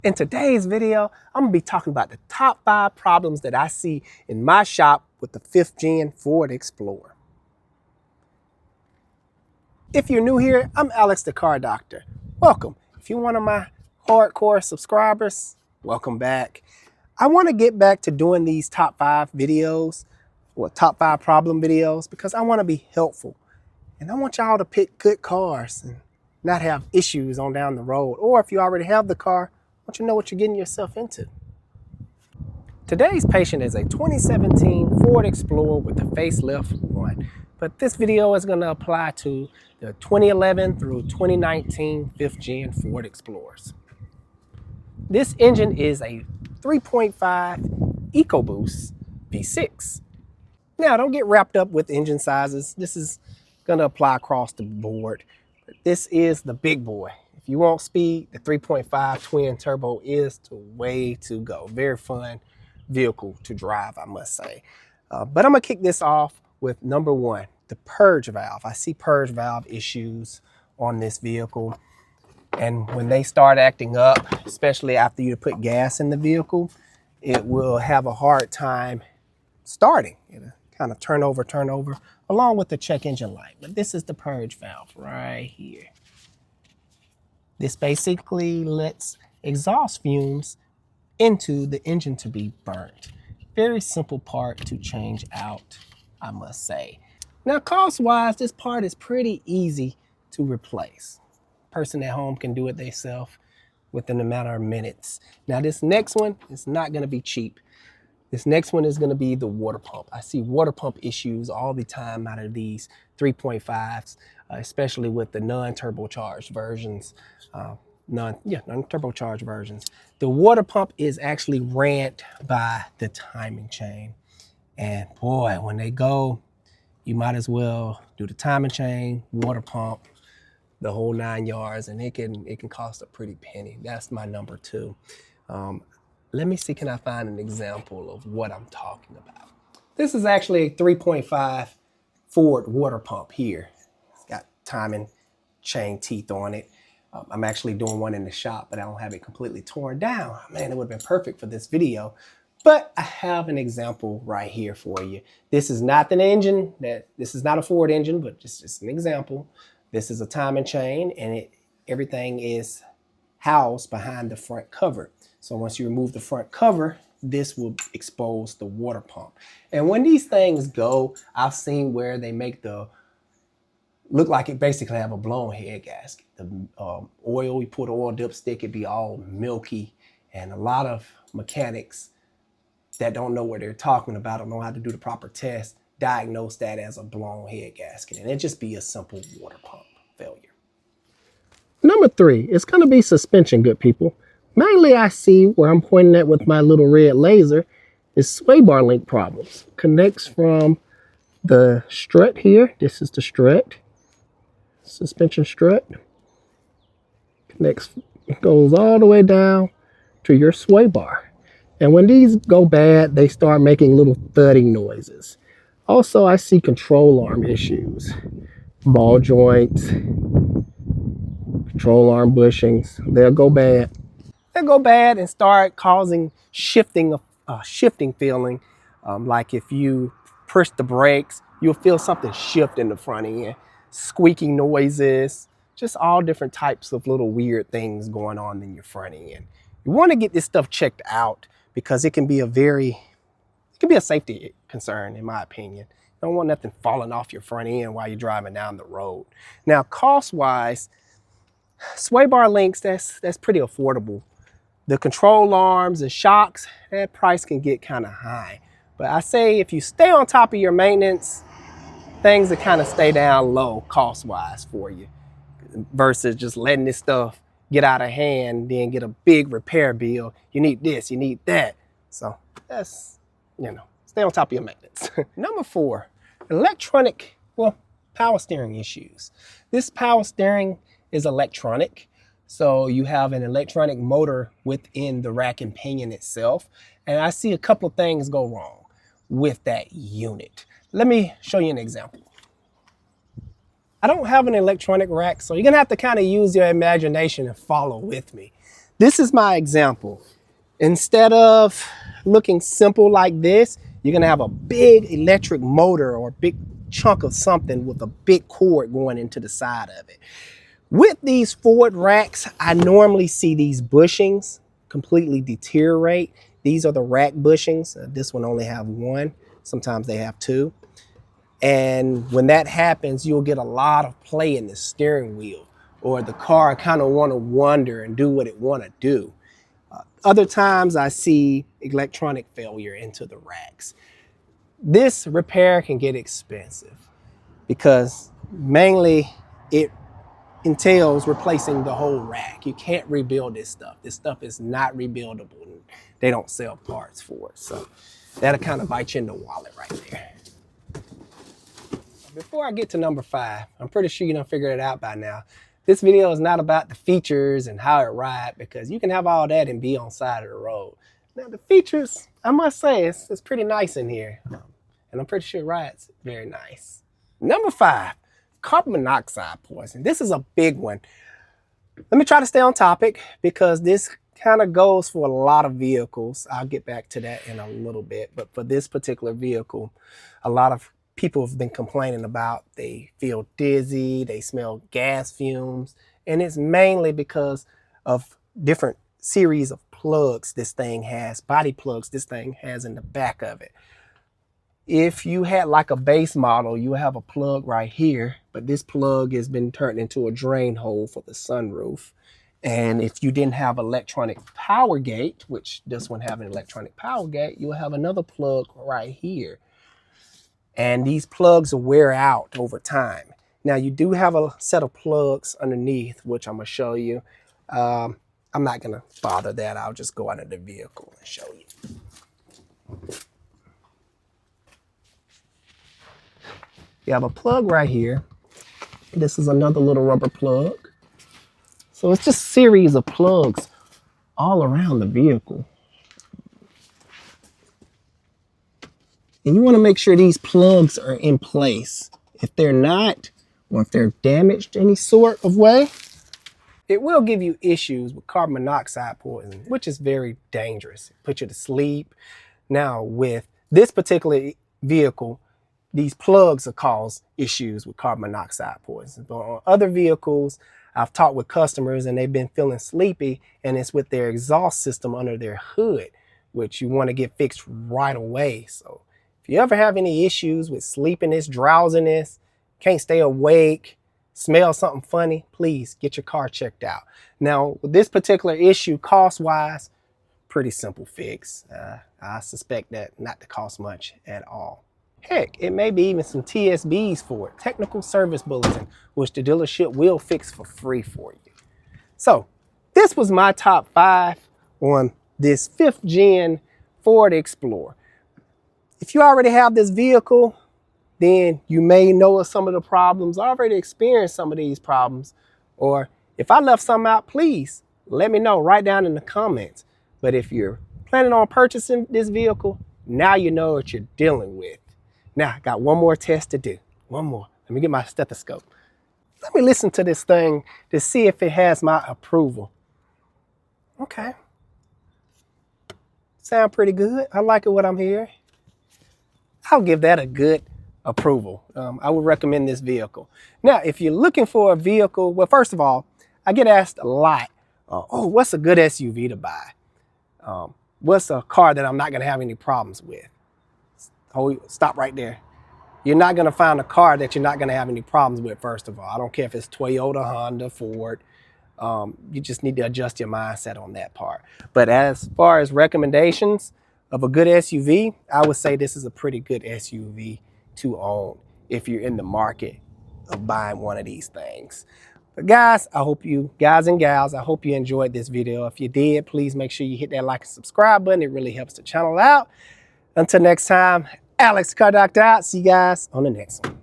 In today's video, I'm gonna be talking about the top 5 problems that I see in my shop with the 5th gen Ford Explorer. If you're new here, I'm Alex the Car Doctor. Welcome. If you're one of my hardcore subscribers, welcome back. I wanna get back to doing these top 5 videos, or top 5 problem videos, because I wanna be helpful. And I want y'all to pick good cars and not have issues on down the road. Or if you already have the car, I want you to know what you're getting yourself into. Today's patient is a 2017 Ford Explorer with the facelift 1, but this video is going to apply to the 2011 through 2019 5th gen Ford Explorers. This engine is a 3.5 EcoBoost V6. Now, don't get wrapped up with engine sizes. This is going to apply across the board. But this is the big boy. If you want speed, the 3.5 twin turbo is the way to go. Very fun vehicle to drive, I must say. But I'm gonna kick this off with number 1, the purge valve. I see purge valve issues on this vehicle. And when they start acting up, especially after you put gas in the vehicle, it will have a hard time starting. It'll kind of turn over, along with the check engine light. But this is the purge valve right here. This basically lets exhaust fumes into the engine to be burnt. Very simple part to change out, I must say. Now, cost-wise, this part is pretty easy to replace. Person at home can do it themselves within a matter of minutes. Now, this next one is not going to be cheap. This next one is going to be the water pump. I see water pump issues all the time out of these 3.5s, especially with the non-turbocharged versions. Non-turbocharged versions. The water pump is actually ran by the timing chain. And boy, when they go, you might as well do the timing chain, water pump, the whole 9 yards, and it can cost a pretty penny. That's my number 2. Let me see, can I find an example of what I'm talking about? This is actually a 3.5 Ford water pump here. It's got timing chain teeth on it. I'm actually doing one in the shop, but I don't have it completely torn down. Man, it would have been perfect for this video. But I have an example right here for you. This is not an engine. This is not a Ford engine, but just an example. This is a timing chain, and everything is housed behind the front cover. So once you remove the front cover, this will expose the water pump. And when these things go, I've seen where they make look like it basically have a blown head gasket. The oil, you put an oil dipstick, it'd be all milky. And a lot of mechanics that don't know what they're talking about, don't know how to do the proper test, diagnose that as a blown head gasket. And it'd just be a simple water pump failure. Number 3, it's gonna be suspension, good people. Mainly I see where I'm pointing at with my little red laser is sway bar link problems. Connects from the strut here. This is the strut. Suspension strut connects, goes all the way down to your sway bar. And when these go bad, they start making little thudding noises. Also, I see control arm issues, ball joints, control arm bushings. They'll go bad. They'll go bad and start causing shifting feeling. Like if you push the brakes, you'll feel something shift in the front end. Squeaking noises, just all different types of little weird things going on in your front end. You want to get this stuff checked out because it can be a safety concern, in my opinion. You don't want nothing falling off your front end while you're driving down the road. Now, cost-wise, sway bar links, that's pretty affordable. The control arms and shocks, that price can get kind of high. But I say if you stay on top of your maintenance, things that kind of stay down low cost-wise for you versus just letting this stuff get out of hand, then get a big repair bill. You need this, you need that. So that's, stay on top of your maintenance. Number 4, electronic, power steering issues. This power steering is electronic. So you have an electronic motor within the rack and pinion itself. And I see a couple of things go wrong with that unit. Let me show you an example. I don't have an electronic rack, so you're gonna have to kind of use your imagination and follow with me. This is my example. Instead of looking simple like this, you're gonna have a big electric motor or a big chunk of something with a big cord going into the side of it. With these Ford racks, I normally see these bushings completely deteriorate. These are the rack bushings. This one only have one. Sometimes they have two. And when that happens, you'll get a lot of play in the steering wheel, or the car kind of want to wander and do what it want to do. Other times I see electronic failure into the racks. This repair can get expensive because mainly it entails replacing the whole rack. You can't rebuild this stuff. This stuff is not rebuildable. They don't sell parts for it. So that'll kind of bite you in the wallet right there. Before I get to number 5, I'm pretty sure you done figured it out by now. This video is not about the features and how it rides, because you can have all that and be on side of the road. Now the features, I must say, it's pretty nice in here. And I'm pretty sure it rides very nice. Number 5. Carbon monoxide poisoning. This is a big one. Let me try to stay on topic because this kind of goes for a lot of vehicles. I'll get back to that in a little bit. But for this particular vehicle, a lot of people have been complaining about they feel dizzy, they smell gas fumes, and it's mainly because of different series of plugs this thing has, body plugs this thing has in the back of it. If you had like a base model, you have a plug right here, but this plug has been turned into a drain hole for the sunroof. And if you didn't have electronic power gate, which this one have an electronic power gate, you'll have another plug right here. And these plugs will wear out over time. Now you do have a set of plugs underneath, which I'm gonna show you. I'm not gonna bother that. I'll just go out of the vehicle and show you. You have a plug right here. This is another little rubber plug. So it's just a series of plugs all around the vehicle. And you want to make sure these plugs are in place. If they're not, or if they're damaged any sort of way, it will give you issues with carbon monoxide poisoning, which is very dangerous. It puts you to sleep. Now with this particular vehicle, these plugs will cause issues with carbon monoxide poisoning. But on other vehicles, I've talked with customers and they've been feeling sleepy, and it's with their exhaust system under their hood, which you want to get fixed right away. So if you ever have any issues with sleepiness, drowsiness, can't stay awake, smell something funny, please get your car checked out. Now, with this particular issue, cost-wise, pretty simple fix. I suspect that not to cost much at all. Heck, it may be even some TSBs for it, technical service bulletin, which the dealership will fix for free for you. So this was my top 5 on this 5th gen Ford Explorer. If you already have this vehicle, then you may know of some of the problems, already experienced some of these problems. Or if I left some out, please let me know right down in the comments. But if you're planning on purchasing this vehicle, now you know what you're dealing with. Now, I got one more test to do. One more. Let me get my stethoscope. Let me listen to this thing to see if it has my approval. Okay. Sound pretty good. I like it what I'm hearing. I'll give that a good approval. I would recommend this vehicle. Now, if you're looking for a vehicle, well, first of all, I get asked a lot, oh, what's a good SUV to buy? What's a car that I'm not gonna have any problems with? Oh, stop right there. You're not gonna find a car that you're not gonna have any problems with, first of all. I don't care if it's Toyota, Honda, Ford. You just need to adjust your mindset on that part. But as far as recommendations of a good SUV, I would say this is a pretty good SUV to own if you're in the market of buying one of these things. But guys, guys and gals, I hope you enjoyed this video. If you did, please make sure you hit that like and subscribe button. It really helps the channel out. Until next time, Alex the Car Doctor out. See you guys on the next one.